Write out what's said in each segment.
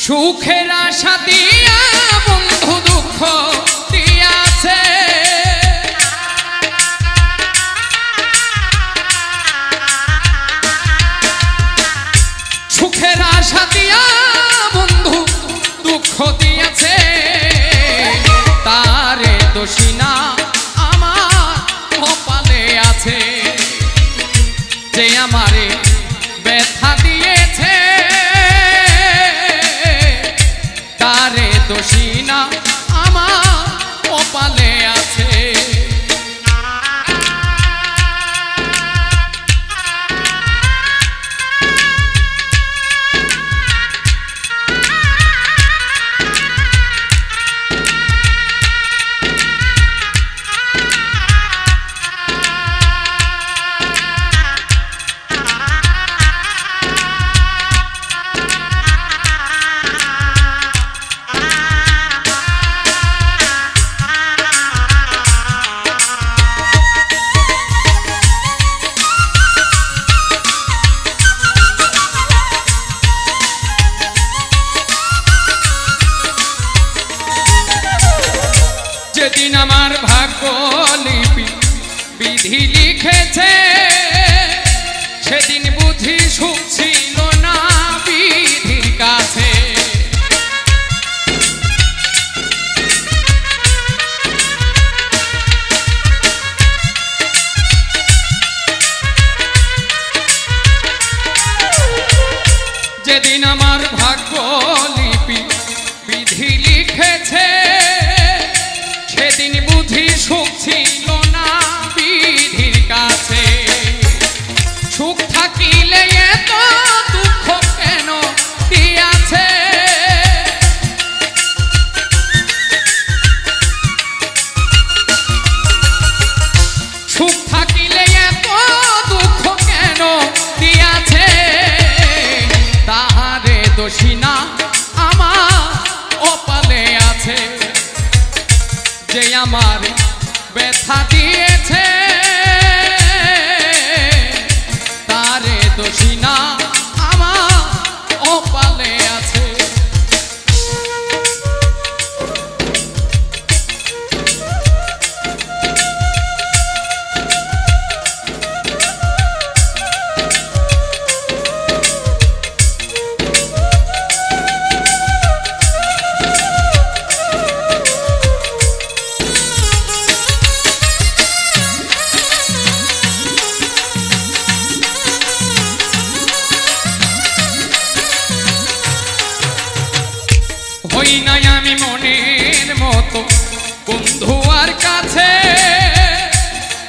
সুখের আশা দিয়া বন্ধু দুঃখ দিয়াছে, সুখের আশা দিয়া বন্ধু দুঃখ দিয়াছে, তারে দোষী না আমার কপালে আছে, যে আমারে ব্যথা দিয়েছে তারে দোষী না আমার কপালে আছে। যেদিন আমার ভাগ্য লিপি বিধি লিখেছে, সেদিন বুঝি সুখ ছিল না বিধির কাছে, যেদিন আমার ভাগ্য লিপি বিধি লিখেছে, সেদিন বুঝি সুখ ছিল না বিধির কাছে, সুখ থাকিলে এত দুঃখ কেন দিয়াছে, সুখ থাকিলে এত দুঃখ কেন দিয়াছে, তাহারে দোষী না আমার কপালে আছে, যে আমার ব্যথা দিয়েছে তারে দোষী না আমার কপালে আছে। হই নাই আমি মনের মতো বন্ধু আর কাছে,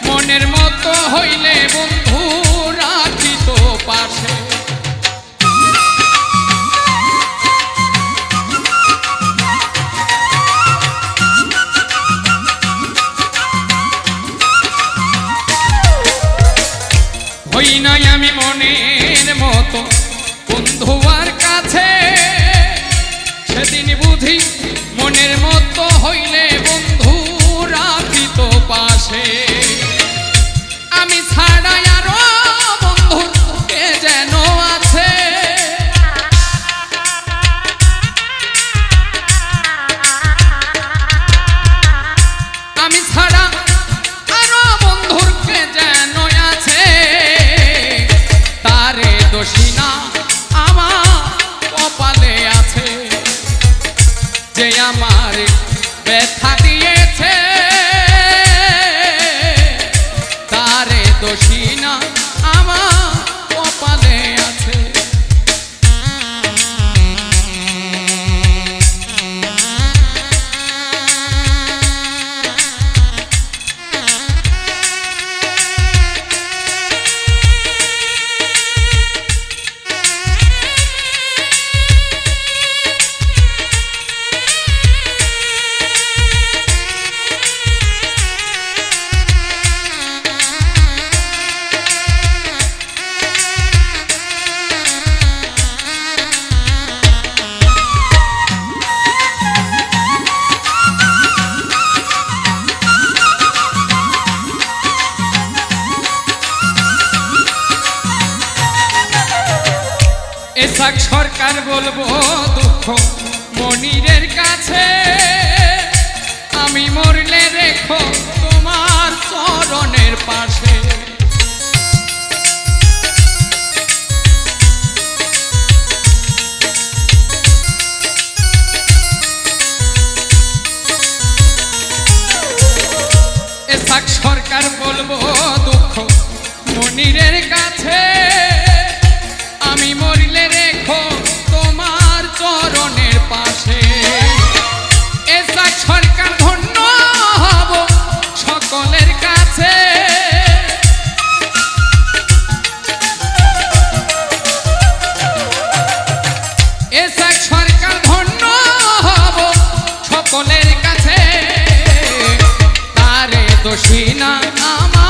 মনের মতো হইলে বন্ধু রাখিত পাশে, হই নাই আমি মনের মতো বন্ধু আর কাছে, সেদিন বুঝি মনের মতো হইলে বন্ধু রাখিত পাশে, আমি ছাড়া আরো বন্ধু কে যেন আছে, আমি ছাড়া আরো বন্ধুর কে যেন আছে, তারে দোষী না আমার কপালে আছে, যে আমার ব্যথা দিয়েছে তারে দোষী না আমার কপালে আছে। এসাক সরকার বলবো মনিরের কাছে আমি মরলে রেখো তোমার চরণের পাশে এসাক সরকার বলবো দুঃখ মনিরের কাছে আমি মরলে রেখো তোমার চরণের পাশে এসাক সরকার ধন্য হব সকলের কাছে এসাক সরকার ধন্য হব সকলের কাছে তারে দোষী না আমার